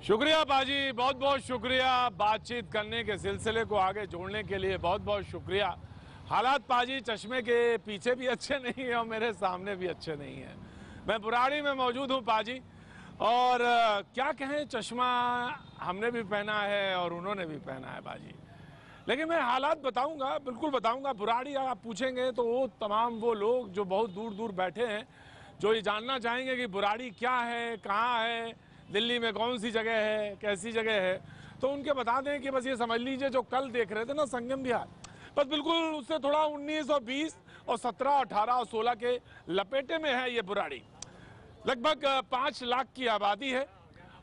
शुक्रिया बाजी, बहुत बहुत शुक्रिया। बातचीत करने के सिलसिले को आगे जोड़ने के लिए बहुत बहुत शुक्रिया। हालात पाजी चश्मे के पीछे भी अच्छे नहीं है और मेरे सामने भी अच्छे नहीं है। मैं बुराड़ी में मौजूद हूँ पाजी, और क्या कहें, चश्मा हमने भी पहना है और उन्होंने भी पहना है बाजी। लेकिन मैं हालात बताऊंगा, बिल्कुल बताऊंगा। बुराड़ी आप पूछेंगे तो वो तमाम वो लोग जो बहुत दूर दूर बैठे हैं, जो ये जानना चाहेंगे कि बुराड़ी क्या है, कहाँ है, दिल्ली में कौन सी जगह है, कैसी जगह है, तो उनके बता दें कि बस ये समझ लीजिए जो कल देख रहे थे ना संगम विहार, बस बिल्कुल उससे थोड़ा 19 और 20 और 17, 18 और 16 के लपेटे में है ये बुराड़ी। लगभग 5 लाख की आबादी है,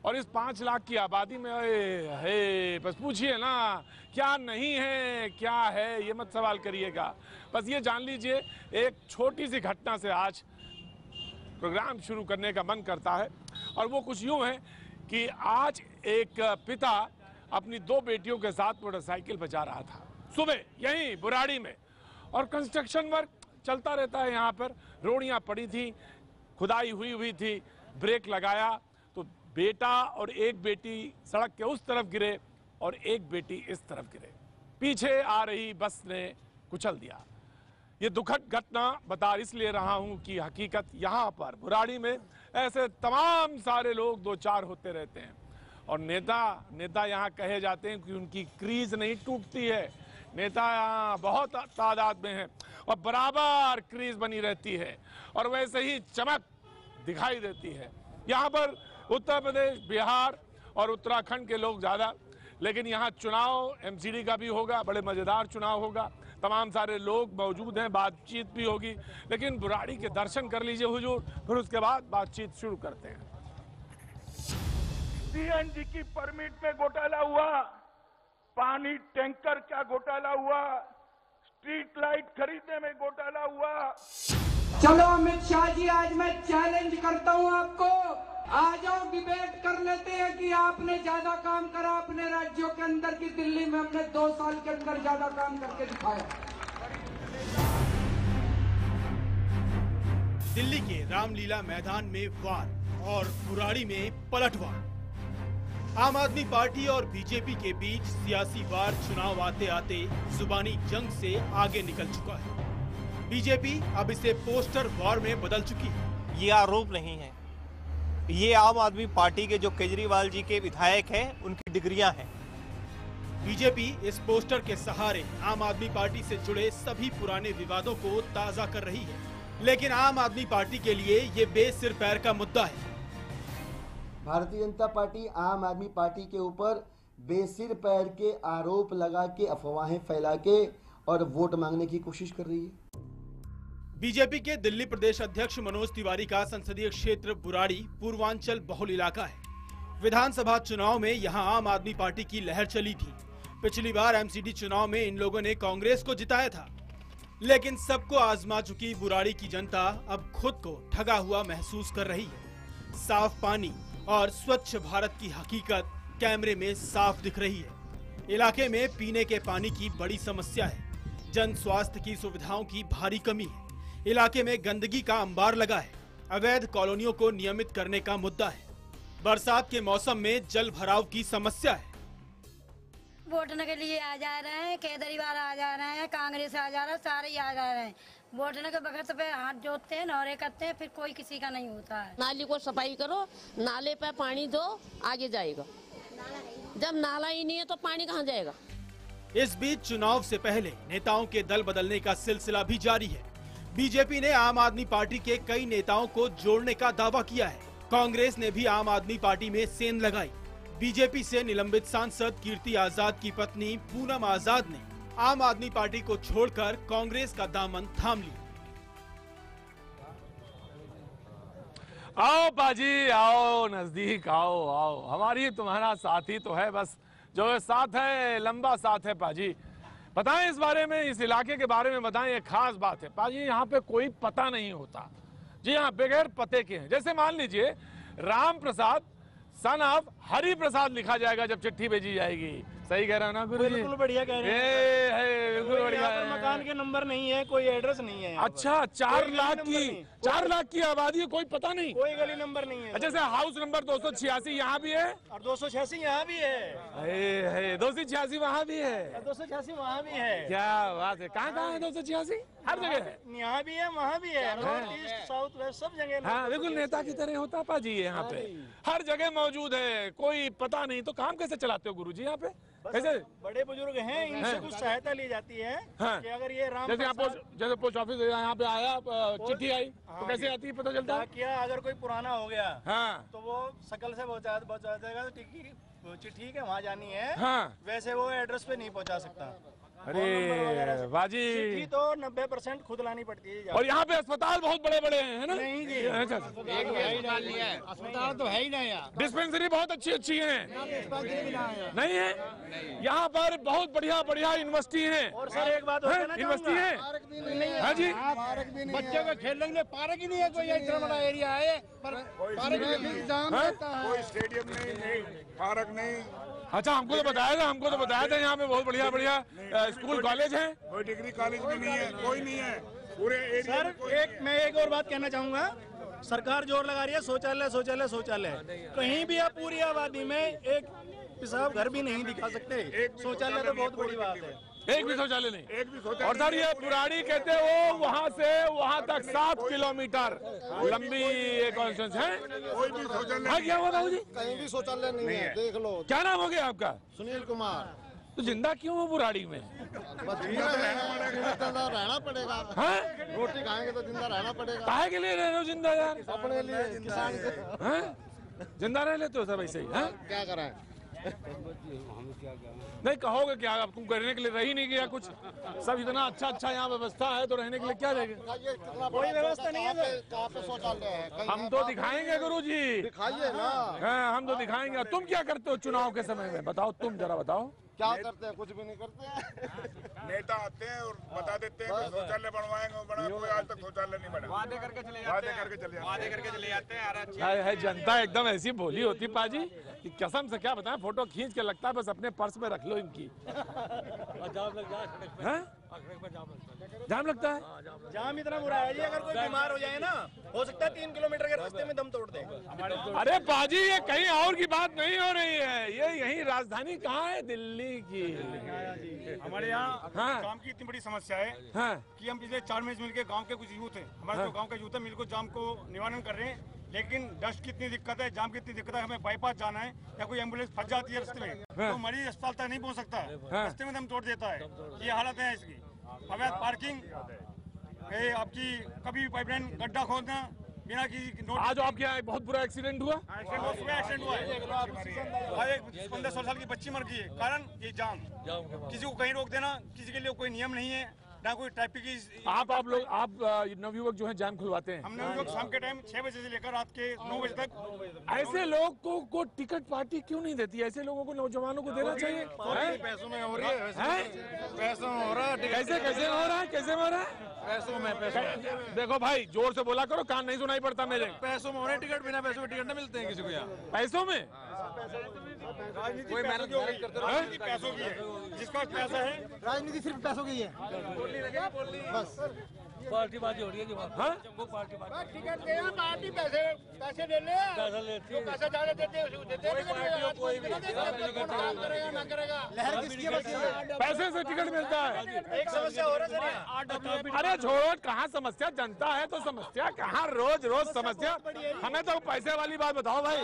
और इस 5 लाख की आबादी में है, बस पूछिए ना क्या नहीं है क्या है, ये मत सवाल करिएगा। बस ये जान लीजिए, एक छोटी सी घटना से आज प्रोग्राम शुरू करने का मन करता है। और वो कुछ यूं है कि आज एक पिता अपनी 2 बेटियों के साथ मोटरसाइकिल पर जा रहा था सुबह यहीं बुराड़ी में, और कंस्ट्रक्शन वर्क चलता रहता है यहाँ पर। रोड़ियाँ पड़ी थी, खुदाई हुई थी, ब्रेक लगाया तो बेटा और एक बेटी सड़क के उस तरफ गिरे और एक बेटी इस तरफ गिरे। पीछे आ रही बस ने कुचल दिया। ये दुखद घटना बता इसलिए रहा हूं कि हकीकत यहाँ पर बुराड़ी में ऐसे तमाम सारे लोग 2-4 होते रहते हैं, और नेता यहाँ कहे जाते हैं कि उनकी क्रीज नहीं टूटती है। नेता यहाँ बहुत तादाद में हैं और बराबर क्रीज बनी रहती है, और वैसे ही चमक दिखाई देती है। यहाँ पर उत्तर प्रदेश, बिहार और उत्तराखंड के लोग ज़्यादा, लेकिन यहाँ चुनाव एमसीडी का भी होगा, बड़े मज़ेदार चुनाव होगा, तमाम सारे लोग मौजूद हैं, बातचीत भी होगी। लेकिन बुराड़ी के दर्शन कर लीजिए हुजूर, फिर उसके बाद बातचीत शुरू करते हैं। सीएनजी की परमिट में घोटाला हुआ, पानी टैंकर का घोटाला हुआ, स्ट्रीट लाइट खरीदने में घोटाला हुआ। चलो अमित शाह जी, आज मैं चैलेंज करता हूं आपको, आ जाओ डिबेट कर लेते हैं कि आपने ज्यादा काम करा अपने राज्यों के अंदर की दिल्ली में हमने 2 साल के अंदर ज्यादा काम करके दिखाया। दिल्ली के रामलीला मैदान में वार और बुराड़ी में पलटवार। आम आदमी पार्टी और बीजेपी के बीच सियासी वार चुनाव आते आते जुबानी जंग से आगे निकल चुका है। बीजेपी अब इसे पोस्टर वॉर में बदल चुकी है। ये आरोप नहीं है, ये आम आदमी पार्टी के जो केजरीवाल जी के विधायक हैं उनकी डिग्रियां हैं। बीजेपी इस पोस्टर के सहारे आम आदमी पार्टी से जुड़े सभी पुराने विवादों को ताजा कर रही है, लेकिन आम आदमी पार्टी के लिए ये बेसिर पैर का मुद्दा है। भारतीय जनता पार्टी आम आदमी पार्टी के ऊपर बेसिर पैर के आरोप लगा के, अफवाहें फैला के और वोट मांगने की कोशिश कर रही है। बीजेपी के दिल्ली प्रदेश अध्यक्ष मनोज तिवारी का संसदीय क्षेत्र बुराड़ी पूर्वांचल बहुल इलाका है। विधानसभा चुनाव में यहां आम आदमी पार्टी की लहर चली थी। पिछली बार एमसीडी चुनाव में इन लोगों ने कांग्रेस को जिताया था, लेकिन सबको आजमा चुकी बुराड़ी की जनता अब खुद को ठगा हुआ महसूस कर रही है। साफ पानी और स्वच्छ भारत की हकीकत कैमरे में साफ दिख रही है। इलाके में पीने के पानी की बड़ी समस्या है। जन स्वास्थ्य की सुविधाओं की भारी कमी है। इलाके में गंदगी का अंबार लगा है। अवैध कॉलोनियों को नियमित करने का मुद्दा है। बरसात के मौसम में जल भराव की समस्या है। वोटने के लिए आ जा रहे हैं, केजरीवाल आ जा रहे हैं, कांग्रेस आ जा रहा है, सारे ही आ जा रहे हैं। वोटने के बगैर पे हाथ जोतते हैं, नौरे करते हैं, फिर कोई किसी का नहीं होता है। नाली को सफाई करो, नाले पे पानी दो, आगे जाएगा। जब नाला ही नहीं है तो पानी कहाँ जाएगा। इस बीच चुनाव से पहले नेताओं के दल बदलने का सिलसिला भी जारी है। बीजेपी ने आम आदमी पार्टी के कई नेताओं को जोड़ने का दावा किया है। कांग्रेस ने भी आम आदमी पार्टी में सेंध लगाई। बीजेपी से निलंबित सांसद कीर्ति आजाद की पत्नी पूनम आजाद ने आम आदमी पार्टी को छोड़कर कांग्रेस का दामन थाम लिया। आओ बाजी, आओ नजदीक, आओ आओ, हमारी तुम्हारा साथी तो है, बस जो साथ है लंबा साथ है पाजी। बताएं इस बारे में, इस इलाके के बारे में बताएं। एक खास बात है पाजी, यहाँ पे कोई पता नहीं होता। जी हाँ, बगैर पते के हैं। जैसे मान लीजिए राम प्रसाद सन ऑफ हरि प्रसाद लिखा जाएगा जब चिट्ठी भेजी जाएगी, सही कह रहा हूँ ना गुरु जी? बिल्कुल बढ़िया कह रहे हैं। बिल्कुल बढ़िया यहाँ पर मकान के नंबर नहीं है, कोई एड्रेस नहीं है। अच्छा, 4 लाख की आबादी है, कोई पता नहीं, कोई गली नंबर नहीं है। जैसे हाउस नंबर 286 यहाँ भी है और 286 यहाँ भी है, 286 वहाँ भी है, 286 वहाँ भी है। क्या बात है। कहाँ है 286? हर जगह है। यहाँ भी है, वहाँ भी है, नॉर्थ ईस्ट साउथ वेस्ट सब जगह। हाँ बिल्कुल नेता की तरह होता पाजी है यहाँ पे, हर जगह मौजूद है, कोई पता नहीं। तो काम कैसे चलाते हो गुरुजी यहाँ पे? कैसे? बड़े बुजुर्ग हैं, इनसे कुछ सहायता ली जाती है कि अगर ये राम जैसे पोस्ट ऑफिस यहाँ पे आया, चिट्ठी आई तो कैसे आती है, पता चलता है? क्या अगर कोई पुराना हो गया हाँ तो वो शकल से पहुँचा देगा, चिट्ठी के वहाँ जानी है। हाँ वैसे वो एड्रेस पे नहीं पहुँचा सकता। अरे बाजी, चिट्ठी तो 90% खुद लानी पड़ती है। और यहाँ पे अस्पताल बहुत बड़े बड़े हैं, है ना? नहीं जी, अच्छा, अस्पताल तो है ही नहीं यार। डिस्पेंसरी बहुत अच्छी हैं, नहीं है? यहाँ पर बहुत बढ़िया यूनिवर्सिटी है। और सर एक बात यूनिवर्सिटी है, हाँ जी। बच्चों को खेलने के लिए पार्क ही नहीं है, कोई इतना बड़ा एरिया है पर पार्क कोई स्टेडियम नहीं, पार्क नहीं। अच्छा, हमको तो बताया था यहाँ पे बहुत बढ़िया स्कूल कॉलेज हैं। कोई डिग्री कॉलेज भी नहीं है, कोई नहीं है पूरे एरिया सर। मैं एक और बात कहना चाहूँगा, सरकार जोर लगा रही है शौचालय। कहीं भी आप पूरी आबादी में एक पेशाब घर भी नहीं दिखा सकते। शौचालय तो बहुत बड़ी बात है। एक भी शौचालय नहीं। और सर ये बुराड़ी कहते हो वहाँ से वहाँ तक 7 किलोमीटर लंबी ये कॉन्स्टिट्यूंसी है, कोई भी शौचालय। हाँ क्या हुआ बाबू जी? कहीं भी शौचालय नहीं है, देख लो। क्या नाम हो गया आपका? सुनील कुमार। तो जिंदा क्यों हो बुराड़ी में? जिंदा रहना पड़ेगा। हाँ? रोटी खाएंगे तो जिंदा रहना पड़ेगा। काहे के लिए रह रहे हो जिंदा यार? अपने लिए, किसान के। हाँ? जिंदा रह लेते हो सब ऐसे ही? हाँ? क्या कराएं? नहीं कहोगे क्या? अब तुम करने के लिए रही नहीं गया कुछ, सब इतना अच्छा यहाँ व्यवस्था है तो रहने के लिए क्या देंगे? कोई व्यवस्था नहीं है। कहाँ पे शौचालय है? हम तो दिखाएंगे गुरुजी, दिखाइए ना। हाँ हम तो दिखाएंगे। तुम क्या करते हो चुनाव के समय में? बताओ, तुम जरा बताओ। क्या करते हैं? कुछ भी नहीं करते हैं। नेता आते हैं और बता देते हैं कि शौचालय बनवाएंगे, कोई आज तक शौचालय नहीं बना। वादे करके चले जाते हैं। है जनता एकदम ऐसी भोली होती पाजी कि कसम से क्या बताएं, फोटो खींच के लगता है बस अपने पर्स में रख लो इनकी। जाम लगता है? जाम इतना बुरा है जी, अगर कोई बीमार हो जाए ना, हो सकता है 3 किलोमीटर के रास्ते में दम तोड़ दे। अरे पाजी ये कहीं और की बात नहीं हो रही है, ये यही राजधानी कहाँ है? दिल्ली की। हमारे यहाँ हाँ। जाम की इतनी बड़ी समस्या है हाँ। कि हम पिछले 4 महीने मिलकर गांव के कुछ यूथ है, हमारे जो गांव के यूथ है मिलकर जाम को निवारण कर रहे हैं, लेकिन डस्ट की इतनी दिक्कत है, जाम की इतनी दिक्कत है, हमें बाईपास जाना है या कोई एम्बुलेंस फंस जाती है रास्ते में तो मरीज अस्पताल तक नहीं पहुंच सकता है, रास्ते में दम तोड़ देता है। ये हालत है इसकी। अवैध पार्किंग, आपकी कभी पाइपलाइन गड्ढा खोदना बिना किसी नोट। आज आपके यहाँ बहुत बुरा एक्सीडेंट हुआ? एक्सीडेंट हुआ है, 15-16 साल की बच्ची मर गई है, कारण ये जाम। किसी को कहीं रोक देना, किसी के लिए कोई नियम नहीं है, ना कोई ट्रैफिक की। आप नवयुवक जो है जाम खुलवाते हैं? हम नवयुवक शाम के टाइम 6 बजे से लेकर रात के 9 बजे तक। ऐसे लोग को टिकट पार्टी क्यों नहीं देती? ऐसे लोगों को, नौजवानों को देना चाहिए। पैसों में हो रही है, पैसों में हो रहा है। कैसे हो रहा है? कैसे हो रहा है? पैसों में। देखो भाई जोर से बोला करो, कान नहीं सुनाई पड़ता मेरे। पैसों में हो रहे टिकट, बिना पैसों के टिकट नहीं मिलते हैं किसी को यहाँ। पैसों में? कोई मेहनत करते पैसों की है, जिसका पैसा है। राजनीति सिर्फ पैसों की है बस। पार्टीबाजी हो रही है जी वहाँ। हाँ? टिकट दे, पार्टी पैसे दे ले, पैसा ज्यादा देते ना करेगा। लहर किसकी है? पैसे से टिकट मिलता है। एक समस्या हो रहा है। अरे छोड़, कहाँ समस्या? जनता है तो समस्या कहाँ? रोज समस्या। हमें तो पैसे वाली बात बताओ भाई,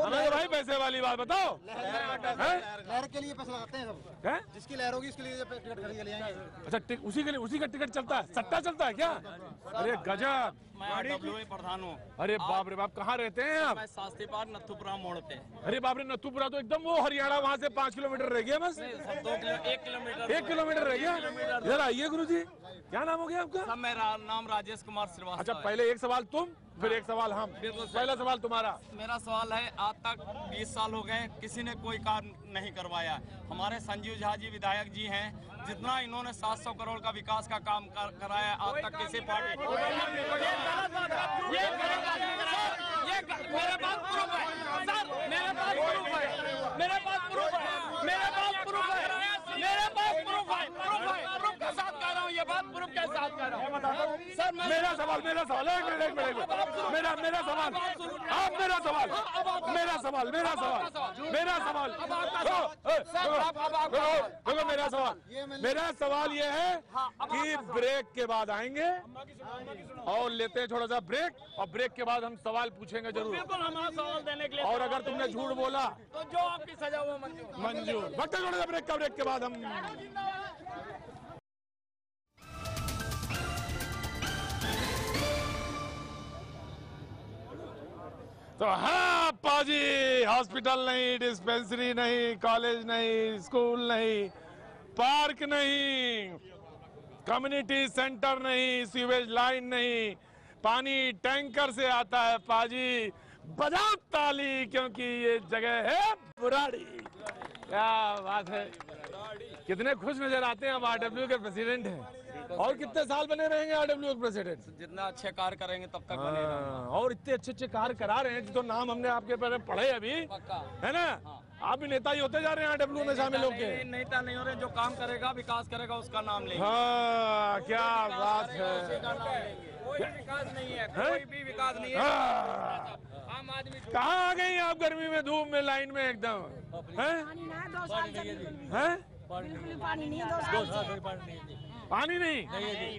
हमें तो भाई पैसे वाली बात बताओ। लहर के लिए पैसा लगाते हैं सब। जिसकी लहर होगी उसके लिए टिकट खरीद ले आएंगे। अच्छा, उसी का टिकट चलता है? सट्टा चलता है क्या? अरे गजब। मैं प्रधान हूँ। अरे बाप रे बाप, कहाँ रहते हैं आप? शास्त्री पार्क नथुपुरा मोड़ पे। अरे बाप रे, नथुपुरा तो एकदम वो हरियाणा, वहाँ से 5 किलोमीटर रह गया बस। 1 किलोमीटर रह गया। इधर आइए गुरुजी, क्या नाम हो गया आपका? मेरा नाम राजेश कुमार श्रीवास्तव। अच्छा, पहले एक सवाल तुम, फिर एक सवाल हम। पहला सवाल तुम्हारा। मेरा सवाल है, आज तक 20 साल हो गए, किसी ने कोई काम नहीं करवाया। हमारे संजीव झा जी विधायक जी हैं, जितना इन्होंने 700 करोड़ का विकास का काम कराया आज तक किसी पार्टी। मेरे पास प्रूफ है। प्रूफ के साथ कह रहा हूँ सर। मेरा सवाल एक मिनट मेरा सवाल आप मेरा सवाल मेरा सवाल ये है कि ब्रेक के बाद आएंगे और लेते हैं थोड़ा सा ब्रेक, और ब्रेक के बाद हम सवाल पूछेंगे जरूर। बिल्कुल हमारा सवाल देने के लिए। और अगर तुमने झूठ बोला तो जो आपकी सजा वो मंजूर। वक्त थोड़ा सा ब्रेक के बाद हम तो हाँ पाजी, हॉस्पिटल नहीं, डिस्पेंसरी नहीं, कॉलेज नहीं, स्कूल नहीं, पार्क नहीं, कम्युनिटी सेंटर नहीं, सीवेज लाइन नहीं, पानी टैंकर से आता है पाजी। बजाओ ताली क्योंकि ये जगह है बुराड़ी। क्या बात है, कितने खुश नजर आते हैं। हम आरडब्ल्यू के प्रेसिडेंट हैं और कितने साल बने रहेंगे आरडब्ल्यू के प्रेसिडेंट? जितना अच्छे कार्य करेंगे तब तक बनेगा। और इतने अच्छे कार्य करा रहे हैं, तो नाम हमने आपके पहले पढ़े अभी, है ना? आप भी नेता ही होते जा रहे हैं आरडब्ल्यू में शामिल होके। नेता नहीं हो रहे, जो काम करेगा विकास करेगा उसका नाम लेंगे। हाँ, क्या बात है। कोई विकास नहीं है, कोई भी विकास नहीं है। आम आदमी कहाँ आ गई आप गर्मी में, धूप में, लाइन में एकदम? हैं? पानी नहीं, 2 साल से पानी नहीं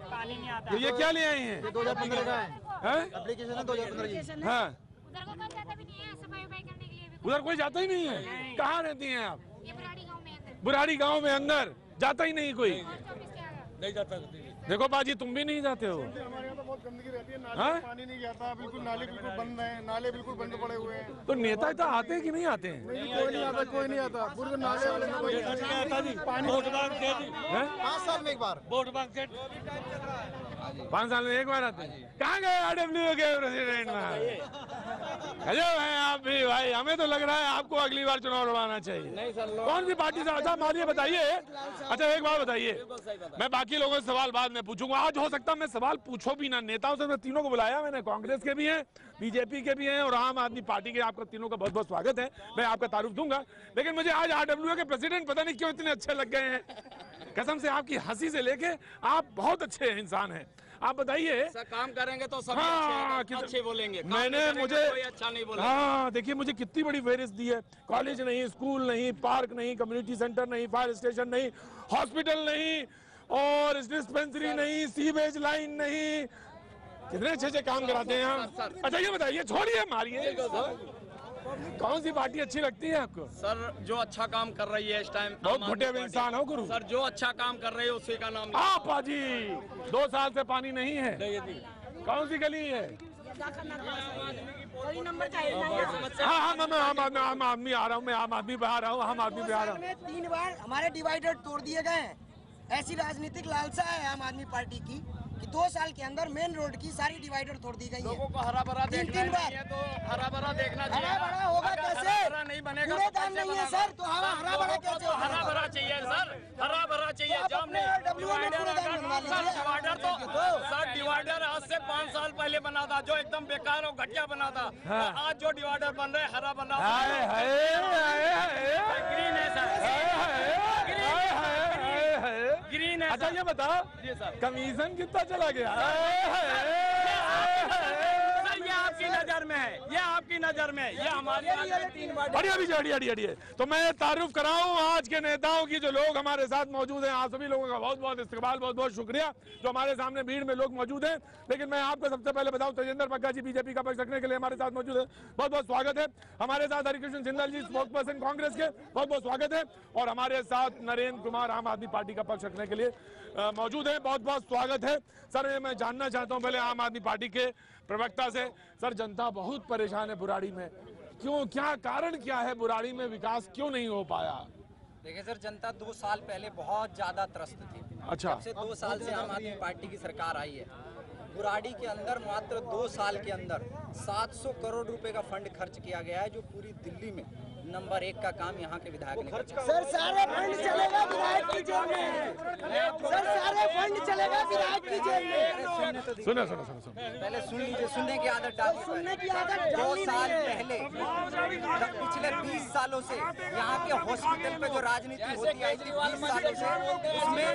पानी नहीं आता। तो ये क्या ले आई हैं? 2015 का है एप्लीकेशन है 2015 की। हाँ, उधर को कौन जाता भी नहीं है सफाई करने के लिए। उधर कोई जाता ही नहीं है। कहाँ रहती हैं आप? ये बुराड़ी गांव में अंदर। बुराड़ी गांव में अंदर जाता ही नहीं कोई? नहीं जाता। देखो बाजी, तुम भी नहीं जाते हो? हमारे यहाँ तो बहुत गंदगी रहती है, नाले पानी नहीं जाता, बिल्कुल नाले बिल्कुल बंद है, नाले बिल्कुल बंद पड़े हुए हैं। तो नेता तो आते हैं कि नहीं आते हैं? कोई नहीं आता पूरे नाले वाले पानी 5 साल में एक बार। 5 साल में एक बार आते हैं। कहाँ गए आरडब्ल्यू के प्रेसिडेंट? गजब है आप भी भाई, हमें तो लग रहा है आपको अगली बार चुनाव लड़वाना चाहिए। नहीं सर, कौन सी पार्टी से? अच्छा मानिए, बताइए। अच्छा एक बात बताइए, मैं बाकी लोगों से सवाल बाद में पूछूंगा। आज हो सकता है मैं सवाल पूछो भी ना। नेताओं से मैं तीनों को बुलाया, मैंने कांग्रेस के भी हैं, बीजेपी के भी हैं और आम आदमी पार्टी के। आपका तीनों का बहुत बहुत स्वागत है, मैं आपका तारुफ दूंगा। लेकिन मुझे आज आरडब्ल्यू के प्रेसिडेंट पता नहीं क्यों इतने अच्छे लग गए हैं। कसम से आपकी हंसी से लेके आप बहुत अच्छे इंसान हैं। आप बताइए। काम करेंगे तो सब हाँ, अच्छे बोलेंगे। मैंने मुझे कोई अच्छा नहीं बोलेगा। हाँ देखिए, मुझे कितनी बड़ी फेहरिस्त दी है। कॉलेज नहीं, स्कूल नहीं, पार्क नहीं, कम्युनिटी सेंटर नहीं, फायर स्टेशन नहीं, हॉस्पिटल नहीं और डिस्पेंसरी नहीं, सीवेज लाइन नहीं। कितने अच्छे काम कराते हैं हम। अच्छा ये बताइए, छोड़िए मारिए, कौन सी पार्टी अच्छी लगती है आपको? सर जो अच्छा काम कर रही है इस टाइम। बहुत घुटे हुए इंसान हो गुरु। सर जो अच्छा काम कर रही है उसी का नाम। आप जी 2 साल से पानी नहीं है। कौन सी गली है? हाँ आम आदमी आ रहा हूँ, मैं आम आदमी पे आ रहा हूँ, आम आदमी पे आ रहा हूँ। 3 बार हमारे डिवाइडर तोड़ दिए गए हैं। ऐसी राजनीतिक लालसा है आम आदमी पार्टी की कि 2 साल के अंदर मेन रोड की सारी डिवाइडर तोड़ दी गई है। लोगों को हरा भरा देखना 3 बार है तो हरा भरा देखना चाहिए। हरा भरा होगा कैसे? हरा नहीं बनेगा पूरे काम नहीं है सर, तो हरा भरा कैसे होगा? हरा भरा चाहिए सर, हरा भरा चाहिए। जाम नहीं, डिवाइडर तो सर डिवाइडर आज से 5 साल पहले बना था, जो एकदम बेकार और घटिया बना था। आज जो डिवाइडर बन रहे हरा बना ग्रीन है सर, ग्रीन है। अच्छा ये बताओ, कमीशन कितना चला गया? ये आपकी नजर में है, ये आपकी नजर में, ये हमारी 3 बार। अड़िए तो मैं तारुफ कराऊं आज के नेताओं की, जो लोग हमारे साथ मौजूद हैं। आप सभी लोगों का बहुत बहुत इस्तकबाल, बहुत बहुत शुक्रिया जो हमारे सामने भीड़ में लोग मौजूद हैं। लेकिन मैं आपको सबसे पहले बताऊं, तेजेंद्र पक्का जी बीजेपी का पक्ष रखने के लिए हमारे साथ मौजूद है, बहुत बहुत स्वागत है। हमारे साथ हरिकृष्ण सिंदल जी स्पोक्स पर्सन कांग्रेस के, बहुत बहुत स्वागत है। और हमारे साथ नरेंद्र कुमार आम आदमी पार्टी का पक्ष रखने के लिए मौजूद है, बहुत बहुत स्वागत है। सर मैं जानना चाहता हूं पहले आम आदमी पार्टी के प्रवक्ता से, सर जनता बहुत परेशान है बुराड़ी में, क्यों, क्या कारण क्या है? बुराड़ी में विकास क्यों नहीं हो पाया? देखिए सर, जनता 2 साल पहले बहुत ज्यादा त्रस्त थी। अच्छा, जब से 2 साल से आम आदमी पार्टी की सरकार आई है, बुराड़ी के अंदर मात्र 2 साल के अंदर 700 करोड़ रुपए का फंड खर्च किया गया है, जो पूरी दिल्ली में नंबर 1 का काम यहाँ के विधायक ने किया। सर सारे फंड चलेगा विधायक की जेब में। सर सारे फंड चलेगा विधायक की जेब में। सुनो सुनो सुनो सुनो पहले सुन लीजिए, सुनने की आदत डालिए। सुनने की आदत 2 साल पहले पिछले 20 सालों से यहाँ के हॉस्पिटल पे जो राजनीति होती आई थी 20 सालों से, उसमें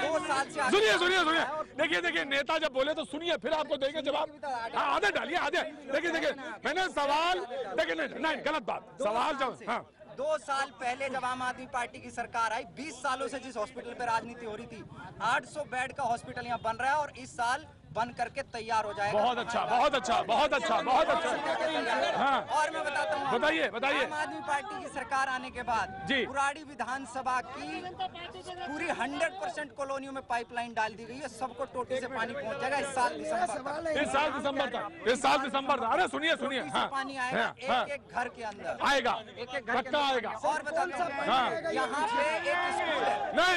2 साल से सुनिए सुनिए सुनिए, देखिए देखिए, नेता जब बोले तो सुनिए, फिर आपको देंगे जवाब। हाँ, आधे डालिए, आधे। देखिए देखिए, मैंने सवाल, देखिए नहीं गलत बात, सवाल जब, हाँ 2 साल पहले जब आम आदमी पार्टी की सरकार आई, 20 सालों से जिस हॉस्पिटल पे राजनीति हो रही थी, 800 बेड का हॉस्पिटल यहाँ बन रहा है और इस साल बन करके तैयार हो जाएगा। बहुत अच्छा, बहुत अच्छा, बहुत अच्छा, बहुत अच्छा। हाँ। और मैं बताता हूँ, बताइए बताइए। आम आदमी पार्टी की सरकार आने के बाद जी, बुराड़ी विधानसभा की पूरी 100% कॉलोनियों में पाइपलाइन डाल दी गई है, सबको टोटी से पानी पहुँच जाएगा इस साल दिसंबर तक। इस साल दिसंबर तक, इस साल दिसंबर तक। अरे सुनिए सुनिए, हाँ पानी आएगा एक घर के अंदर, आएगा, एक घर पक्का आएगा। और बताता हूँ, यहाँ पे एक स्कूल है। नहीं,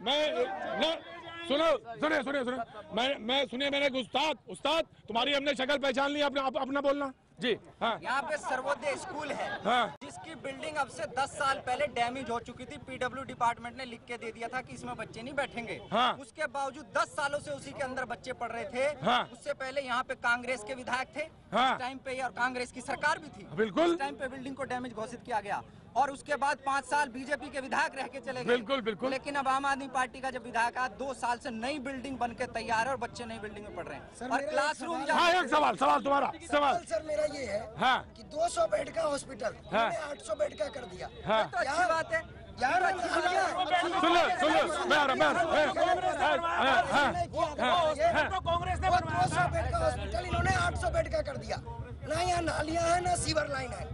मैं सुनो सुनिए सुनिए सुनिए, मैं सुनिए, मैंने उस्ताद तुम्हारी हमने शक्ल पहचान ली, अपना बोलना जी। हाँ, यहाँ पे सर्वोदय स्कूल है, हाँ, जिसकी बिल्डिंग अब से 10 साल पहले डैमेज हो चुकी थी। पीडब्ल्यू डिपार्टमेंट ने लिख के दे दिया था कि इसमें बच्चे नहीं बैठेंगे। हाँ, उसके बावजूद 10 सालों से उसी के अंदर बच्चे पढ़ रहे थे। हाँ, उससे पहले यहाँ पे कांग्रेस के विधायक थे, हाँ, उस टाइम पे, और कांग्रेस की सरकार भी थी, बिल्कुल। उस टाइम पे बिल्डिंग को डैमेज घोषित किया गया और उसके बाद 5 साल बीजेपी के विधायक रह के चले गए। बिल्कुल बिल्कुल। लेकिन अब आम आदमी पार्टी का जब विधायक आया, 2 साल से नई बिल्डिंग बन के तैयार है और बच्चे नई बिल्डिंग में पढ़ रहे हैं और क्लासरूम। हाँ, एक सवाल तुम्हारा सवाल सर मेरा ये है, हाँ, कि 200 बेड का हॉस्पिटल 800 बेड का कर दिया। हाँ, तो अच्छी बात है। सुन लो, मैं आ रहा, कांग्रेस ने 200 बेड का हॉस्पिटल इन्होंने 800 बेड का कर दिया। ना यहाँ नालियाँ हैं ना सीवर लाइन है,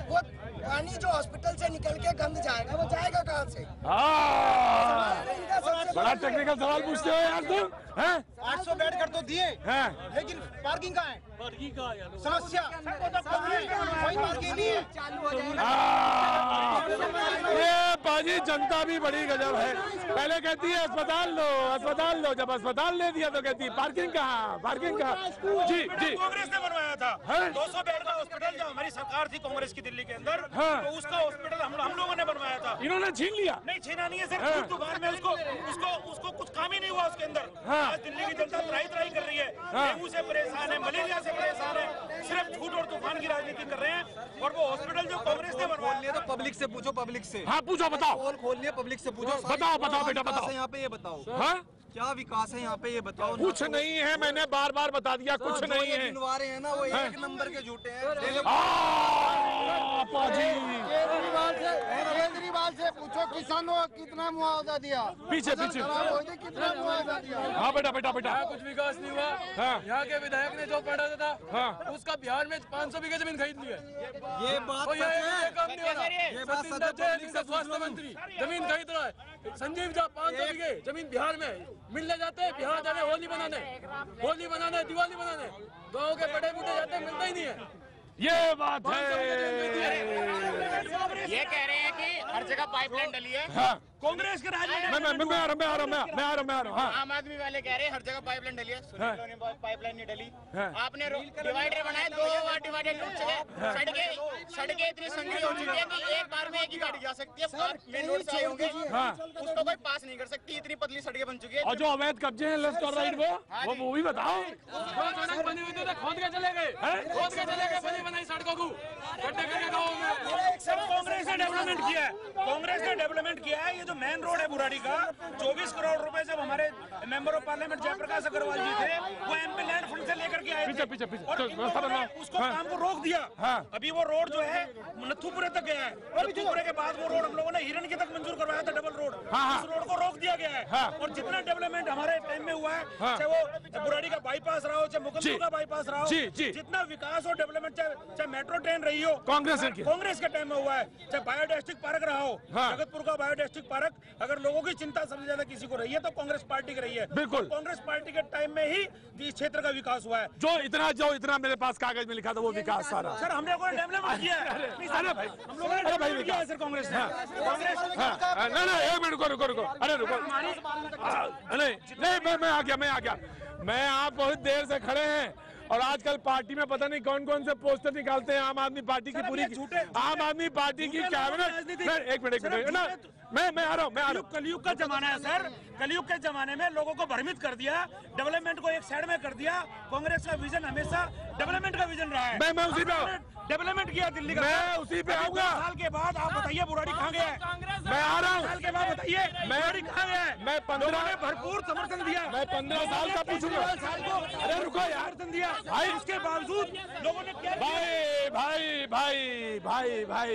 वो पानी जो हॉस्पिटल से निकल के गंद जाएगा वो जाएगा कहाँ से? बड़ा टेक्निकल सवाल पूछते हो यार तुम, हैं? 800 बेड कर तो दिए, लेकिन पार्किंग कहाँ है? समस्या कोई पार्किंग नहीं है। ये बाजी जनता भी बड़ी गजब है, पहले कहती है अस्पताल लो, जब अस्पताल ले दिया तो कहती है पार्किंग कहाँ। जी जी, कांग्रेस ने बनवाया था 200 बेड का हॉस्पिटल, जो हमारी सरकार थी कांग्रेस की दिल्ली के अंदर, हाँ, तो उसका हॉस्पिटल हम लोगों ने बनवाया था। इन्होंने छीन लिया। नहीं, छीना नहीं है सर, दुकान में उसको कुछ काम ही नहीं हुआ उसके अंदर। हाँ, आज दिल्ली की जनता त्राही कर रही है, डेंगू से परेशान है, मलेरिया से परेशान है, सिर्फ झूठ और तूफान की राजनीति कर रहे हैं। और वो हॉस्पिटल जो कांग्रेस ने बनवाया, तो पब्लिक से पूछो, पब्लिक से। हाँ पूछो, बताओ, पोल खोलनी है, पब्लिक से पूछो। बताओ बेटा बताओ, यहाँ पे ये बताओ, हाँ क्या विकास है यहाँ पे, ये बताओ। कुछ नहीं है, मैंने बार बार बता दिया, कुछ नहीं है। गिनवारे हैं ना, वो 1 नंबर के झूठे हैं। केजरीवाल से पूछो किसानों को कितना मुआवजा दिया, पीछे कितना मुआवजा दिया। हाँ बेटा कुछ विकास नहीं हुआ। हाँ, यहाँ के विधायक ने जो पढ़ा था, हाँ, उसका बिहार में 500 बीघे जमीन खरीद ली है। ये बात तो ये काम नहीं हो रहा। सत्येंद्र जैन स्वास्थ्य मंत्री जमीन खरीद रहा है। संजीव झा 500 बीघे जमीन बिहार में मिलने जाते हैं, बिहार जाते होली बनाने, दिवाली बनाने, गाँव के बड़े बूढ़े जाते हैं, मिलता ही नहीं है। ये बात है। ये कह रहे हैं कि हर जगह पाइपलाइन डली है। हाँ, कांग्रेस के राज में मैं आ रहा हूँ। हाँ, आम आदमी वाले कह रहे हैं हर जगह पाइपलाइन डली है, पाइपलाइन नहीं डली। हाँ, आपने डिवाइडर बनाए, 2 बार डिवाइडर टूट चुके, सड़कें इतनी संगीन हो चुकी है कि एक बार में एक ही गाड़ी जा सकती है। मेन रोड से आए होंगे, हाँ, उसको कोई पास नहीं कर सकती, इतनी पतली सड़कें बन चुकी है। और जो अवैध कब्जे हैं लेफ्ट और राइट, वो भी बताओ। सड़क बनी हुई थी, खोद के चले गए, बनी बनाई सड़कों को गड्ढे करके गाँव में। कांग्रेस ने डेवलपमेंट किया है। ये जो मेन रोड है बुराड़ी का, 24 करोड़ रुपए जब हमारे member of parliament Jaiprakash Agarwal ji थे, वो एमपी लैंड फंड से लेकर के आए थे। पीछे उसको काम को रोक दिया। अभी वो रोड जो है नथुपुरे तक गया है। नथुपुरे के बाद वो रोड हम लोगों ने हिरन के तक मंजूर करवाया था, डबल रोड। उस रोड को रोक दिया गया है। और जितना डेवलपमेंट हमारे टाइम में हुआ है, चाहे वो बुराड़ी का बाईपास रहा हो, चाहे मुकद्दर का बाईपास रहा हो, जितना विकास और डेवलपमेंट, चाहे मेट्रो ट्रेन रही हो, कांग्रेस के टाइम में हुआ है। चाहे बायोडाइवर्सिटी पार्क रहा हो, जगतपुर का बायोडाइवर्सिटी पार्क, अगर लोगों की चिंता सबसे ज्यादा किसी को रही है तो कांग्रेस पार्टी की रही है। बिल्कुल, कांग्रेस पार्टी के टाइम में ही इस क्षेत्र का विकास हुआ है। जो इतना मेरे पास कागज में लिखा था वो विकास सारा। सर, हम लोगों ने डेवलपमेंट किया है। अरे भाई, हम लोगों ने डेवलपमेंट किया है सर, कांग्रेस ने। नहीं, एक मिनट रुको। अरे रुको, नहीं, मैं आ गया। मैं आप बहुत देर से खड़े हैं और आजकल पार्टी में पता नहीं कौन से पोस्टर निकालते हैं आम आदमी पार्टी की, पूरी आम आदमी पार्टी की कैबिनेट। एक मिनट ना, मैं आ रहा हूँ। कलयुग का जमाना है सर। कलयुग के जमाने में लोगों को भ्रमित कर दिया, डेवलपमेंट को एक साइड में कर दिया। कांग्रेस का विजन हमेशा डेवलपमेंट का विजन रहा है। मैं उसी पे डेवलपमेंट किया दिल्ली का। मैं उसी पे आऊंगा। साल के बाद आप बताइए बुराड़ी कहाँ गया है? मैं आ रहा हूँ। साल के बाद बताइए बुराड़ी कहाँ गया है? मैं 15 ने भरपूर समर्थन दिया। मैं 15 साल का पूछूंगा। अरे रुको यार, समर्थन दिया भाई, इसके बावजूद लोगों ने क्या?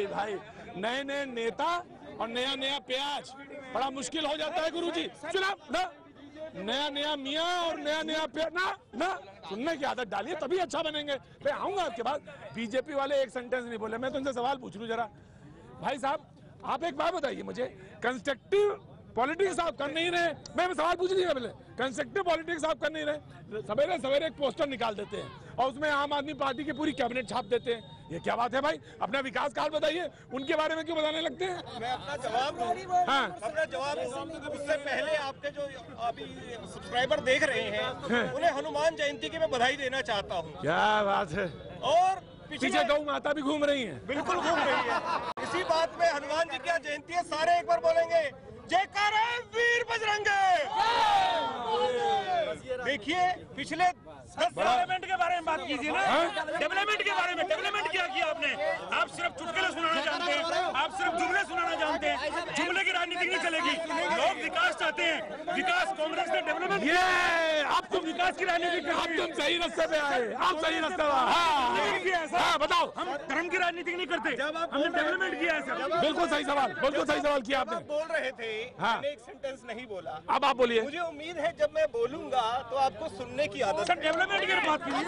भाई नए नेता और नया प्याज बड़ा मुश्किल हो जाता है गुरुजी। चुनाव ना नया मियाँ और नया प्याज ना सुनने की आदत डालिए, तभी अच्छा बनेंगे। मैं आऊंगा आपके बाद। बीजेपी वाले एक सेंटेंस नहीं बोले। मैं तुमसे सवाल पूछ लूं जरा। भाई साहब आप एक बात बताइए मुझे, कंस्ट्रक्टिव पॉलिटिक्स आप कर नहीं रहे। मैं सवाल पूछ लीजिए पहले, कंस्ट्रक्टिव पॉलिटिक्स आप कर नहीं रहे। सवेरे एक पोस्टर निकाल देते हैं और उसमें आम आदमी पार्टी की पूरी कैबिनेट छाप देते हैं। ये क्या बात है भाई? अपना विकास काल बताइए, उनके बारे में क्यों बताने लगते हैं? मैं अपना जवाब दूं। हाँ। अपना जवाब दूं। उससे पहले आपके जो अभी सब्सक्राइबर देख रहे हैं उन्हें हनुमान जयंती की मैं बधाई देना चाहता हूँ। क्या बात है। और पीछे गौ माता भी घूम रही है। बिल्कुल घूम रही है। इसी बात में हनुमान जी की जयंती है, सारे एक बार बोलेंगे जयकारा वीर बजरंगे। देखिए पिछले डेवलपमेंट के बारे में बात कीजिए ना। डेवलपमेंट के बारे में, डेवलपमेंट क्या किया आपने? आप सिर्फ चुटकुले सुनाना जानते हैं, आप सिर्फ जुमले सुनाना जानते हैं। जुमले की राजनीति नहीं चलेगी। लोग विकास चाहते हैं, विकास। कांग्रेस ने डेवलपमेंट। ये आप तुम विकास की राजनीति, आप तुम सही रास्ते पे आए, आप सही रास्ते पे। हाँ बताओ। हम धर्म की राजनीति नहीं करते, हमने डेवलपमेंट किया है सर। बिल्कुल सही सवाल, बिल्कुल सही सवाल किया आपने। बोल रहे थे, हाँ। मैंने एक सेंटेंस नहीं बोला। अब आप बोलिए। मुझे उम्मीद है जब मैं बोलूंगा तो आपको सुनने की आदत। सर डेवलपमेंट की बात कीजिए।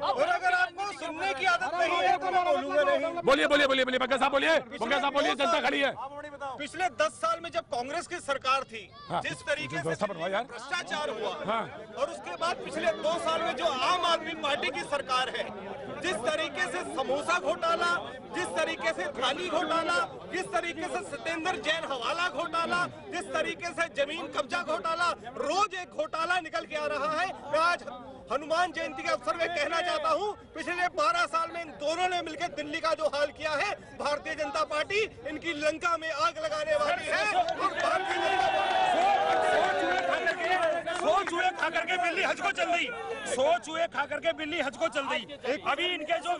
और अगर आपको सुनने की आदत नहीं है तो मैं बोलूंगा नहीं। बोलिए बग्गा साहब बोलिए, जनता खड़ी है। पिछले 10 साल में जब कांग्रेस की सरकार थी, हाँ। जिस तरीके से भ्रष्टाचार हुआ, हाँ। और उसके बाद पिछले 2 साल में जो आम आदमी पार्टी की सरकार है, जिस तरीके से समोसा घोटाला, जिस तरीके से थाली घोटाला, जिस तरीके से सत्येंद्र जैन हवाला घोटाला, जिस तरीके से जमीन कब्जा घोटाला, रोज एक घोटाला निकल के आ रहा है। मैं आज हनुमान जयंती के अवसर में कहना चाहता हूं, पिछले 12 साल में इन दोनों ने मिलकर दिल्ली का जो हाल किया है, भारतीय जनता पार्टी इनकी लंका में आग लगाने वाली है। और भारतीय जनता सो चूहे खा करके बिल्ली हज को चल रही। सो चूहे खा करके बिल्ली हज को चल रही। अभी इनके जो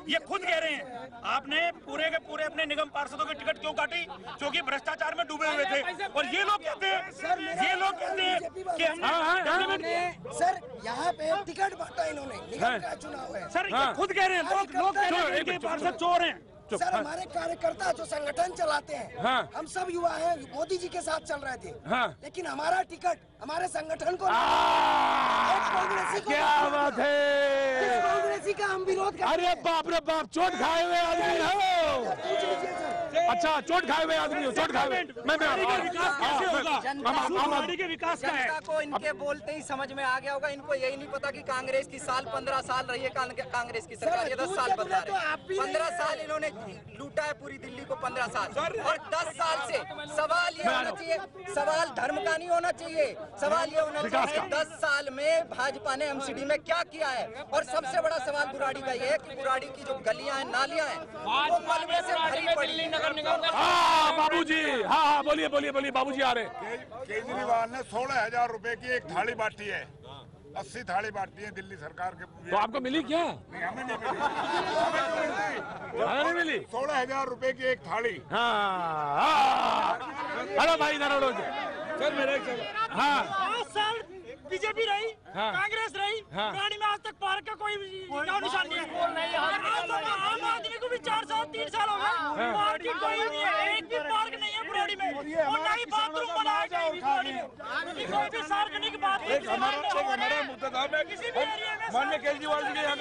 ये खुद कह रहे हैं, आपने पूरे के पूरे अपने निगम पार्षदों की टिकट क्यों काटी? क्योंकि भ्रष्टाचार में डूबे हुए थे। और ये लोग कहते हैं कि हमने सर यहाँ पे टिकट बांटा इन्होंने, निगम का चुनाव है। सर खुद कह रहे हैं, लोग कह रहे हैं इनके पार्षद चोर हैं। सर हमारे कार्यकर्ता जो संगठन चलाते हैं, हाँ। हम सब युवा हैं, मोदी जी के साथ चल रहे थे, हाँ। लेकिन हमारा टिकट हमारे संगठन को कांग्रेसी को, क्या बात है, कांग्रेसी का हम विरोध करते हैं। अरे बाप रे बाप, चोट खाए हुए आदमी हो। अच्छा चोट खाए हुए आदमी हो, चोट खाए हुए। मैं के विकास का है को इनके बोलते ही समझ में आ गया होगा। इनको यही नहीं पता कि कांग्रेस की साल 15 साल रही है। कांग्रेस की सरकार ये 10 साल बता रहे। 15 साल इन्होंने लूटा है पूरी दिल्ली को, 15 साल। और 10 साल से सवाल ये होना चाहिए, सवाल धर्म का नहीं होना चाहिए, सवाल ये होना चाहिए 10 साल में भाजपा ने एमसीडी में क्या किया है। और सबसे बड़ा सवाल बुराड़ी का ये है कि बुराड़ी की जो गलियां हैं, नालियां हैं, वो मलबे से भरी पड़ी। बाबूजी, हाँ बोलिए बाबूजी आ रहे। केजरीवाल ने 16,000 रुपए की एक थाली बांटी है, 80 थाली बांटी है दिल्ली सरकार के। तो आपको मिली क्या? हमें नहीं मिली। 16,000 रुपए की एक थाली। हाँ हेलो भाई इधर सर मेरे 5 साल बीजेपी रही, हाँ। कांग्रेस रही, हाँ। बुराड़ी में आज तक पार्क का कोई नाम निशान नहीं है। आम आदमी को भी 4 साल 3 साल हो गए, पार्क की कोई नहीं है, एक भी पार्क नहीं है बुराड़ी में। और ना ही बाथरूम बनाया गया बुराड़ी में, कोई भी सार्वजनिक बाथरूम हमारा मुद्दा था। मैं किसी भी एरिया में माननीय केजरीवाल जी के यहाँ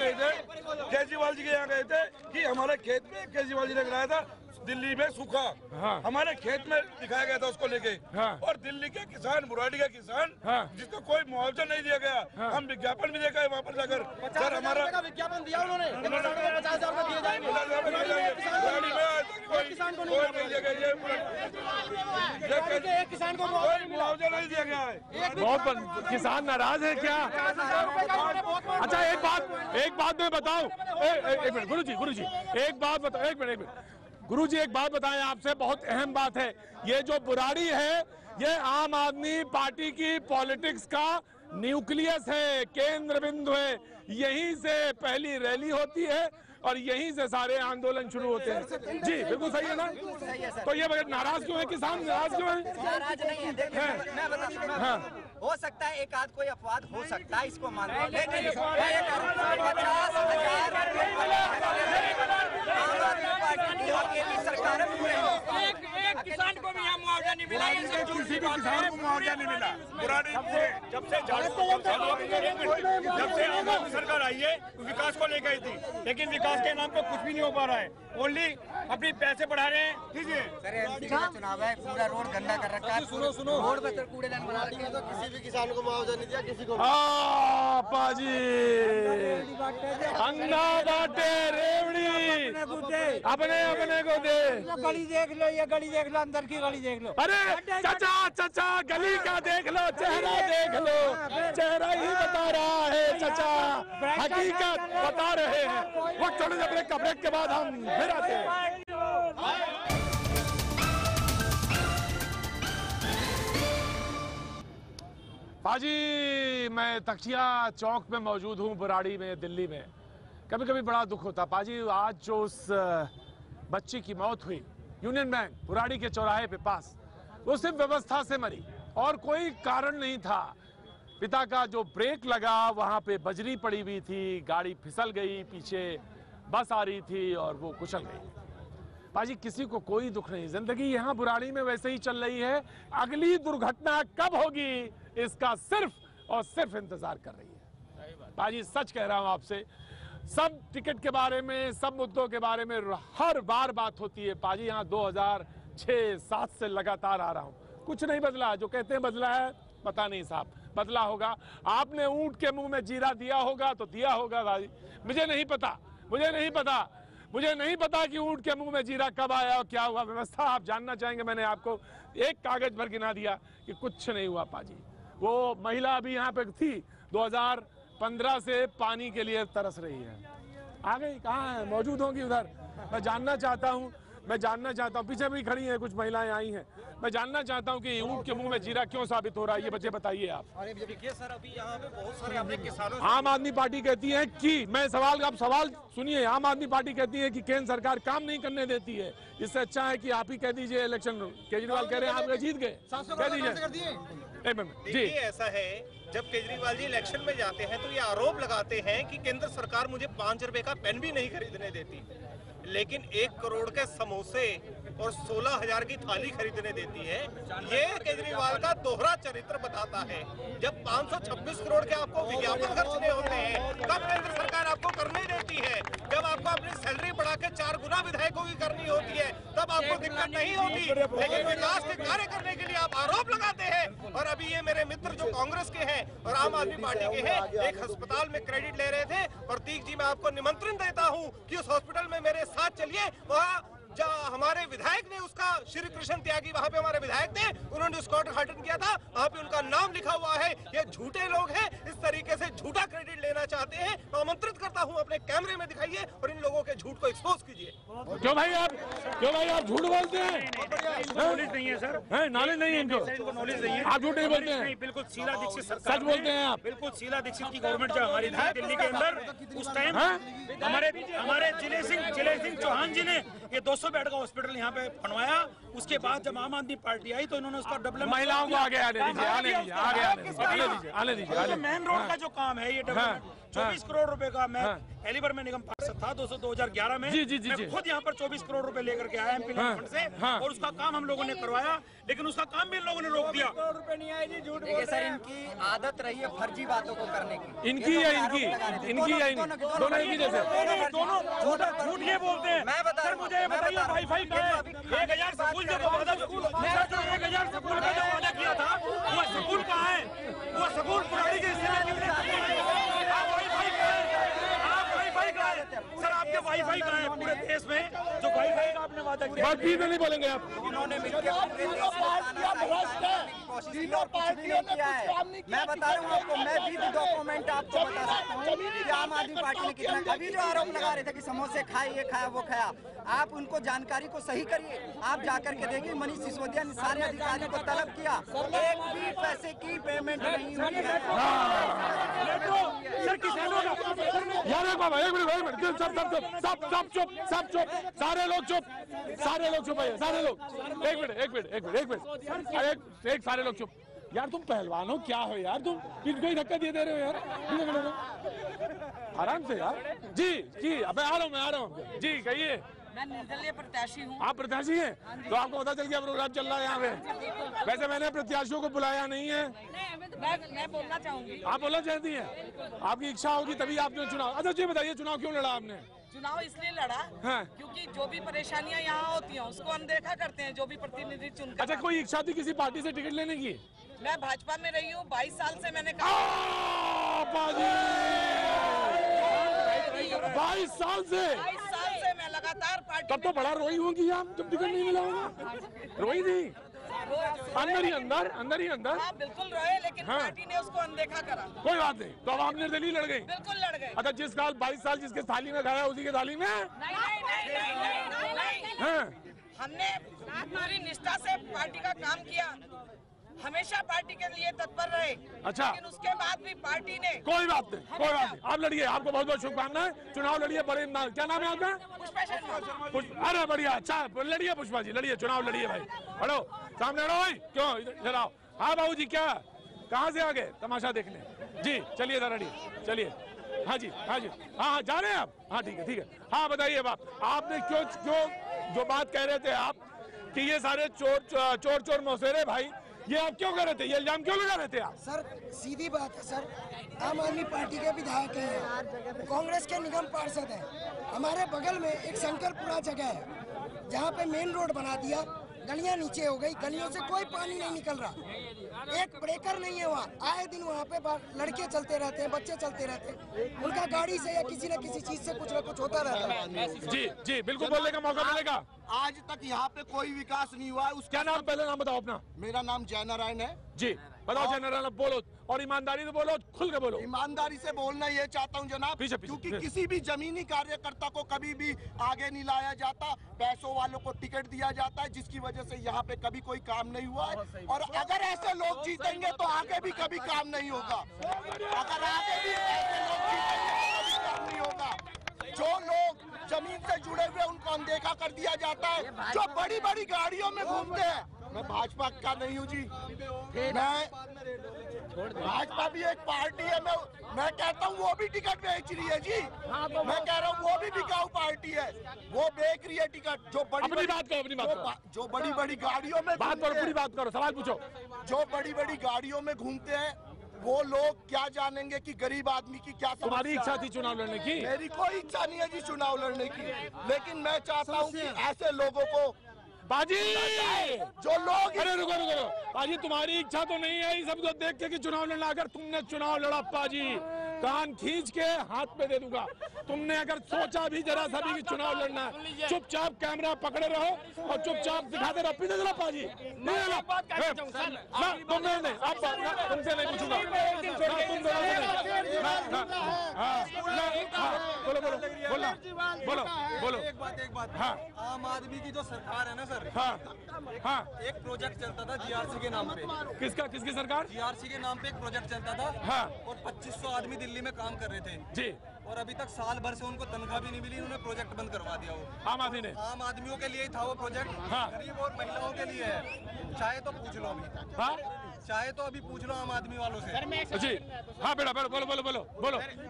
गए थे कि हमारे खेत में केजरीवाल जी ने कराया था दिल्ली में सूखा, हाँ। हमारे खेत में दिखाया गया था उसको लेके, हाँ। और दिल्ली के किसान, बुराड़ी का किसान, हाँ। जिसको कोई मुआवजा नहीं दिया गया, हाँ। हम विज्ञापन भी देखा है वहाँ पर जाकर। सर हमारा विज्ञापन दिया उन्होंने, 50,000 दिए जाएंगे। बुराड़ी में आज तक कोई नहीं दिया गया, एक किसान को कोई मुआवजा नहीं दिया गया है। बहुत किसान नाराज है क्या? अच्छा एक बात मैं बताऊं, एक मिनट गुरुजी, एक बात बताओ, एक मिनट गुरुजी एक बात बताएं आपसे, बहुत अहम बात है, ये जो बुराड़ी है ये आम आदमी पार्टी की पॉलिटिक्स का न्यूक्लियस है, केंद्र बिंदु है, यहीं से पहली रैली होती है और यहीं से सारे आंदोलन शुरू होते हैं। जी बिल्कुल सही है ना? तो ये नाराज क्यों है किसान, नाराज क्यों है? नाराज नहीं है, देखिए मैं बताऊं, हाँ। हो सकता है एक आध कोई अपवाद हो सकता है, इसको मान लो, लेकिन सरकार एक किसान को भी यहाँ मुआवजा नहीं मिला, किसी भी किसान को मुआवजा नहीं मिला। बुराड़ी जब से आम आदमी सरकार आई है विकास को लेकर आई थी, लेकिन विकास के नाम पे कुछ भी नहीं हो पा रहा है, ओनली अपनी पैसे बढ़ा रहे हैं। ठीक है, चुनाव है, पूरा रोड गंदा कर रखा है, सुनो रोड पे कूड़ेदान बना दिए, तो किसी भी किसान को मुआवजा नहीं दिया, किसी को पाजी अंधा बाटे रेवड़ी अपने अपने को दे। गली देख लो, ये गली देख लो, अंदर की गली देख लो। अरे चाचा चाचा गली का देख लो, चेहरा देख लो, चेहरा ही बता रहा है चाचा, हकीकत बता रहे हैं। वो छोड़े अपने कपड़े के बाद हम फिर आते हैं। पाजी मैं तख्तिया चौक में मौजूद हूँ, बुराड़ी में, दिल्ली में। कभी कभी बड़ा दुख होता पाजी, आज जो उस बच्ची की मौत हुई यूनियन बैंक बुराड़ी के चौराहे पे पास, वो सिर्फ व्यवस्था से मरी और कोई कारण नहीं था। पिता का जो ब्रेक लगा वहां पे बजरी पड़ी हुई थी, गाड़ी फिसल गई, पीछे बस आ रही थी और वो कुचल गई। पाजी किसी को कोई दुख नहीं, जिंदगी यहाँ बुराड़ी में वैसे ही चल रही है, अगली दुर्घटना कब होगी इसका सिर्फ और सिर्फ इंतजार कर रही है। पाजी सच कह रहा हूं आपसे, सब टिकट के बारे में, सब मुद्दों के बारे में हर बार बात होती है। पाजी यहाँ 2006-07 से लगातार आ रहा हूँ, कुछ नहीं बदला। जो कहते हैं बदला है, पता नहीं साहब, बदला होगा। आपने ऊंट के मुंह में जीरा दिया होगा तो दिया होगा भाई, मुझे नहीं पता, मुझे नहीं पता, मुझे नहीं पता कि ऊंट के मुंह में जीरा कब आया और क्या हुआ। व्यवस्था आप जानना चाहेंगे, मैंने आपको एक कागज भर गिना दिया कि कुछ नहीं हुआ। पाजी वो महिला अभी यहाँ पे थी 2015 से पानी के लिए तरस रही है, आ गई, कहाँ है, मौजूद होंगी उधर। मैं जानना चाहता हूँ, पीछे भी खड़ी हैं कुछ महिलाएं आई हैं, मैं जानना चाहता हूँ कि ऊंट के मुंह में जीरा क्यों साबित हो रहा है, ये बच्चे बताइए आप। देखिए सर, अभी यहाँ पे बहुत सारे अपने किसानों, आम आदमी पार्टी कहती है कि, मैं सवाल, आप सवाल सुनिए, आम आदमी पार्टी कहती है कि केंद्र सरकार काम नहीं करने देती है, इससे अच्छा है कि आप ही कह दीजिए इलेक्शन। केजरीवाल कह रहे हैं आप जीत गए, कह दीजिए। जी ऐसा है, जब केजरीवाल जी इलेक्शन में जाते हैं तो ये आरोप लगाते हैं कि केंद्र सरकार मुझे 5 रुपए का पेन भी नहीं खरीदने देती, लेकिन 1 करोड़ के समोसे और 16,000 की थाली खरीदने देती है। ये केजरीवाल का दोहरा चरित्र बताता है। जब 526 करोड़ के आपको विज्ञापन खर्चने होते हैं, तब केंद्र सरकार आपको करने देती है। जब आपको अपनी सैलरी बढ़ा के 4 गुना विधायकों की करनी होती है, तब आपको दिक्कत नहीं होती, लेकिन विकास के कार्य करने के लिए आप आरोप लगाते हैं। और अभी ये मेरे मित्र जो कांग्रेस के हैं और आम आदमी पार्टी के हैं, एक अस्पताल में क्रेडिट ले रहे थे। प्रतीक जी, मैं आपको निमंत्रण देता हूँ कि उस हॉस्पिटल में मेरे साथ चलिए। वहाँ हमारे विधायक ने उसका, श्री कृष्ण त्यागी, वहाँ पे हमारे विधायक ने, उन्होंने उसका उद्घाटन किया था, वहाँ पे उनका नाम लिखा हुआ है। ये झूठे लोग हैं, इस तरीके से झूठा क्रेडिट लेना चाहते हैं। मैं आमंत्रित करता हूँ, अपने कैमरे में दिखाइए और इन लोगों के झूठ को एक्सपोज कीजिए। क्यों भाई आप झूठ बोलते हैं? नॉलेज नहीं है सर, नॉलेज नहीं है इनको, नॉलेज नहीं है, आप झूठ नहीं बोलते हैं, बिल्कुल शीला दीक्षित सरकार, सच बोलते हैं आप। बिल्कुल शीला दीक्षित की गवर्नमेंट जब हमारी थी दिल्ली के अंदर, उस टाइम हमारे जिले सिंह चौहान जी ने ये 200 बेड का हॉस्पिटल यहाँ पे बनवाया। उसके बाद जब आम आदमी पार्टी आई तो इन्होंने उसका डेवलपमेंट, महिलाओं को आगे आने दीजिए। मेन रोड का जो काम है ये डेवलपमेंट 24 करोड़ रुपए का, मैं एलिबर में निगम पास था 2011 में, मैं खुद यहाँ पर 24 करोड़ रुपए लेकर के आया एमपी फंड से, और उसका काम हम लोगों ने करवाया, लेकिन उसका काम भी इन लोगों ने रोक दिया। देखिए सर, इनकी आदत रही है फर्जी बातों को करने की, इनकी या इनकी दोनों एक ही जैसे, दोनों झूठ ये बोलते हैं। मैं बता सर मुझे बताइए वाईफाई का 1000 स्कूल जो वादा, 1000 स्कूल का जो वादा किया था, वो स्कूल कहाँ है? वो स्कूल पुरानी के सर, आपके वाईफाई कहाँ है पूरे देश में? जो वाईफाई का आपने वादा किया, बात भी नहीं बोलेंगे आप। उन्होंने मैं बता रहा हूँ आपको, मैं भी डॉक्यूमेंट आपको बता रहा हूँ कि आम आदमी पार्टी ने कितना, अभी जो आरोप लगा रहे थे कि समोसे खाए, ये खाया वो खाया, आप उनको जानकारी को सही करिए। आप जाकर के देखिए, मनीष सिसोदिया ने सारे अधिकारियों को तलब किया, एक भी पैसे की पेमेंट नहीं हुई है। यार एक मिनट, सब चुप, सारे लोग चुप है, सारे लोग। एक मिनट, एक सारे लोग चुप। यार तुम पहलवान हो क्या हो यार, तुम इनको ही धक्का दे रहे हो यार, आराम से यार। जी अब मैं आ रहा हूँ जी, कहिए। मैं निर्दलीय प्रत्याशी हूँ। आप प्रत्याशी हैं? तो आपको पता चल गया प्रोग्राम चल रहा है यहाँ पे। वैसे मैंने प्रत्याशियों को बुलाया नहीं है। मैं बोलना चाहूंगी। आप बोलना चाहती हैं? आपकी इच्छा होगी तभी आपने चुनाव। अच्छा जी बताइए, चुनाव क्यों लड़ा आपने? चुनाव इसलिए लड़ा क्योंकि जो भी परेशानियां यहाँ होती हैं उसको अनदेखा करते हैं जो भी प्रतिनिधि चुनकर। अच्छा, कोई इच्छा थी किसी पार्टी से टिकट लेने की? मैं भाजपा में रही हूँ 22 साल से। मैंने 22 साल से मैं लगातार पार्टी। तब तो बड़ा रोई होंगी आप जब टिकट नहीं मिला होगा। रोई थी अंदर ही अंदर। हाँ बिल्कुल रोए, लेकिन पार्टी ने उसको अनदेखा करा। कोई बात नहीं, तो अब आप निर्दलीय लड़ गई? बिल्कुल लड़ गए। अच्छा, जिस साल 22 साल जिसके थाली में खाया उसी के थाली में? नहीं। हमने पूरी निष्ठा से पार्टी का काम किया, हमेशा पार्टी के लिए तत्पर रहे। अच्छा, लेकिन उसके बाद भी पार्टी ने। कोई बात नहीं, आप लड़िए, आपको बहुत बहुत शुभकामनाएं। चुनाव लड़िए, बड़े क्या नाम है आपका? पुष्पा। अरे बढ़िया, अच्छा लड़िए पुष्पा जी, लड़िए, चुनाव लड़िए भाई। बढ़ो सामने, बढ़ो भाई, क्यों इधर आओ। हाँ बाबू जी, क्या कहाँ से आ गए तमाशा देखने? जी चलिए रेडी, चलिए। हाँ जी, हाँ जा रहे हैं आप? हाँ ठीक है। हाँ बताइए बाप, आपने क्यों जो बात कह रहे थे आप कि ये सारे चोर मौसेरे भाई, ये आप क्यों कर रहे थे? ये इल्जाम क्यों लगा रहे थे आप? सर सीधी बात है सर, आम आदमी पार्टी के विधायक हैं, कांग्रेस के निगम पार्षद हैं। हमारे बगल में एक शंकरपुरा जगह है जहाँ पे मेन रोड बना दिया, गलियां नीचे हो गई, गलियों से कोई पानी नहीं निकल रहा, एक ब्रेकर नहीं है वहाँ। आए दिन वहाँ पे लड़के चलते रहते हैं, बच्चे चलते रहते हैं, उनका गाड़ी से या किसी न किसी चीज से कुछ न कुछ होता रहता है। जी बिल्कुल, बोलने का मौका मिलेगा। आज तक यहाँ पे कोई विकास नहीं हुआ है। क्या नाम, पहले नाम बताओ अपना। मेरा नाम जय नारायण है। जी बताओ जय नारायण, बोलो और ईमानदारी से बोलो, खुल के बोलो। ईमानदारी से बोलना ये चाहता हूँ जनाब, क्योंकि किसी भी जमीनी कार्यकर्ता को कभी भी आगे नहीं लाया जाता, पैसों वालों को टिकट दिया जाता है, जिसकी वजह से यहाँ पे कभी कोई काम नहीं हुआ है। और अगर ऐसे लोग जीतेंगे तो आगे भी कभी काम नहीं होगा। अगर आगे भी ऐसे लोग जीतेंगे तो कभी काम नहीं होगा। जो लोग जमीन से जुड़े हुए उनको अनदेखा कर दिया जाता है, जो बड़ी बड़ी गाड़ियों में घूमते हैं। मैं भाजपा का नहीं हूँ जी, भाजपा भी एक पार्टी है। मैं कहता हूँ वो भी टिकट बेच रही है जी। मैं कह रहा हूँ वो भी बिकाऊ पार्टी है, वो बेच रही है टिकट। जो बड़ी बात करो, जो बड़ी बड़ी गाड़ियों में बात करो, पूरी बात करो, सवाल पूछो। जो बड़ी बड़ी गाड़ियों में घूमते हैं वो लोग क्या जानेंगे कि गरीब आदमी की क्या समस्या। तुम्हारी इच्छा थी चुनाव लड़ने की? मेरी कोई इच्छा नहीं है जी चुनाव लड़ने की, लेकिन मैं चाहता हूँ कि ऐसे लोगों को बाजी, जो लोग। अरे रुको बाजी, तुम्हारी इच्छा तो नहीं है सब को देख के कि चुनाव लड़ना। अगर तुमने चुनाव लड़ा बाजी, कान खींच के हाथ पे दे दूंगा। तुमने अगर सोचा भी जरा सा भी कि चुनाव लड़ना है, चुपचाप कैमरा पकड़े रहो और चुपचाप दिखाते रहो। पीछे जरा बाजी, तुमसे नहीं पूछूंगा। बोलो। एक बात। हाँ, आम आदमी की जो सरकार है ना सर, हाँ, एक प्रोजेक्ट चलता था जीआरसी के नाम पे। किसकी सरकार? जीआरसी के नाम पे एक प्रोजेक्ट चलता था। हाँ, और 2500 आदमी दिल्ली में काम कर रहे थे जी, और अभी तक साल भर से उनको तनख्वाह भी नहीं मिली। उन्होंने प्रोजेक्ट बंद करवा दिया। वो आम आदमी ने, आम आदमियों के लिए था वो प्रोजेक्ट। हाँ, गरीब और महिलाओं के लिए है। चाहे तो पूछ लो अभी। हाँ, चाहे तो अभी पूछ लो आम आदमी वालों से। जी हाँ बेटा, बोलो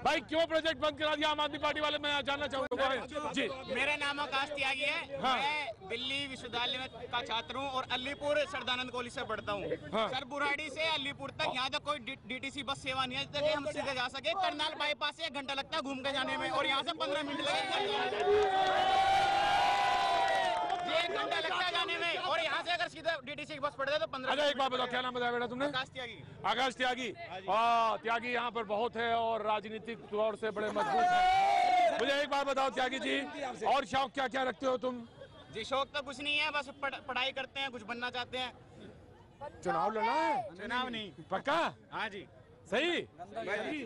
भाई, क्यों प्रोजेक्ट बंद करा दिया आम आदमी पार्टी वाले? मैं जानना चाहूँगा जी। मेरा नाम आकाश त्यागी है। हाँ। मैं दिल्ली विश्वविद्यालय का छात्र हूँ और अलीपुर सरदानंद कॉलेज से पढ़ता हूँ। हाँ। सर बुराड़ी से अलीपुर तक यहाँ तक कोई डीटीसी बस सेवा नहीं है ताकि हम सीधे जा सके। करनाल बाईपास से 1 घंटा लगता है घूम के जाने में और यहाँ से 15 मिनट लगेगा। 1 घंटा लगता है जाने में और यहाँ से अगर सीधा डीटीसी की बस पड़ता तो 15। अच्छा एक बात बताओ, क्या नाम बताया बेटा तुमने? आकाश त्यागी। त्यागी यहाँ पर बहुत है और राजनीतिक तौर से बड़े मजबूत है। मुझे एक बात बताओ त्यागी जी, और शौक क्या क्या रखते हो तुम? जी शौक तो कुछ नहीं है, बस पढ़ाई करते हैं, कुछ बनना चाहते हैं। चुनाव लड़ना है? चुनाव नहीं। पक्का? हाँ जी। सही? नहीं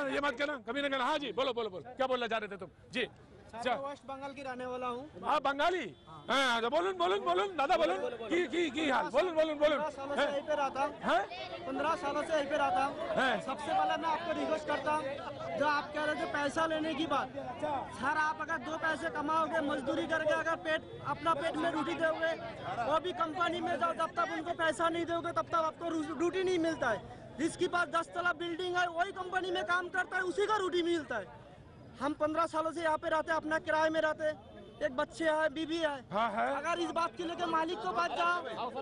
ये मत कहना, कभी नहीं कहना। हाँ जी बोलो बोलो बोलो, क्या बोलना चाह रहे थे तुम? जी वेस्ट बंगाल की रहने वाला हूँ। आप बंगाली? हाँ तो बोलून बोलून बोलून दादा बोलून की हाल बोलून बोलून बोलून। 15 सालों से यहीं पे रहता हूँ। 15 सालों से यहीं पे रहता हूँ। सबसे पहले मैं आपको रिक्वेस्ट करता हूँ, जो आप कह रहे थे पैसा लेने की बात, सर आप अगर 2 पैसे कमाओगे मजदूरी करके, अगर अपना पेट में रोटी दोगे, वो भी कंपनी में जाओ, जब तक उनको पैसा नहीं दोगे तब तक आपको रोटी नहीं मिलता है। जिसके पास 10 तला बिल्डिंग है वही कंपनी में काम करता है, उसी का रोटी मिलता है। हम 15 सालों से यहाँ पे रहते हैं, अपना किराए में रहते हैं, एक बच्चे है, बीवी है। हाँ है। अगर इस बात के लेके मालिक को पास जाओ,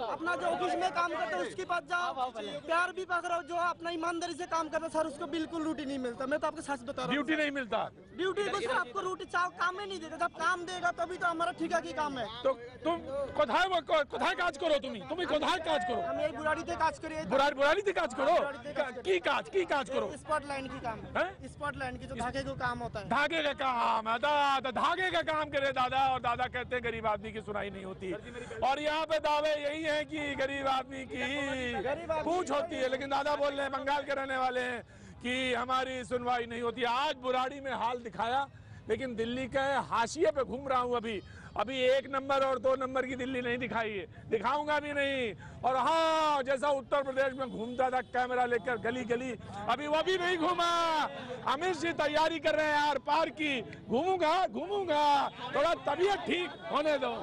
अपना जो ऑफिस में काम करते हैं उसके पास जाओ, प्यार भी पकड़ो, जो अपना ईमानदारी से काम करता है सर उसको बिल्कुल ड्यूटी नहीं मिलता। मैं तो आपको सच बता रहा हूँ, ड्यूटी नहीं मिलता। ड्यूटी को सर आपको रोटी चाव काम में नहीं देगा, जब काम देगा तभी तो हमारा ठिका की काम है। तो तुम কোথায় কাজ করো? তুমি কোথায় কাজ করো? हम यही बुराड़ी से काज करिए। बुराड़ी काज करो? की काज करो? स्पॉट लाइन की काम है, स्पॉट लाइन की जो धागे का काम होता है। धागे का काम है, दादा धागे का काम करे दादा, और दादा कहते हैं गरीब आदमी की सुनाई नहीं होती। और यहाँ पे दावे यही है कि गरीब आदमी की पूछ होती है, लेकिन दादा बोल रहे हैं बंगाल के रहने वाले हैं कि हमारी सुनवाई नहीं होती। आज बुराड़ी में हाल दिखाया, लेकिन दिल्ली के हाशिए पे घूम रहा हूँ। अभी 1 नंबर और 2 नंबर की दिल्ली नहीं दिखाई है, दिखाऊंगा भी नहीं। और हाँ, जैसा उत्तर प्रदेश में घूमता था कैमरा लेकर गली गली, अभी वो भी नहीं घूमा। अमित जी तैयारी कर रहे हैं यार पार की, घूमूंगा थोड़ा तबीयत ठीक होने दो।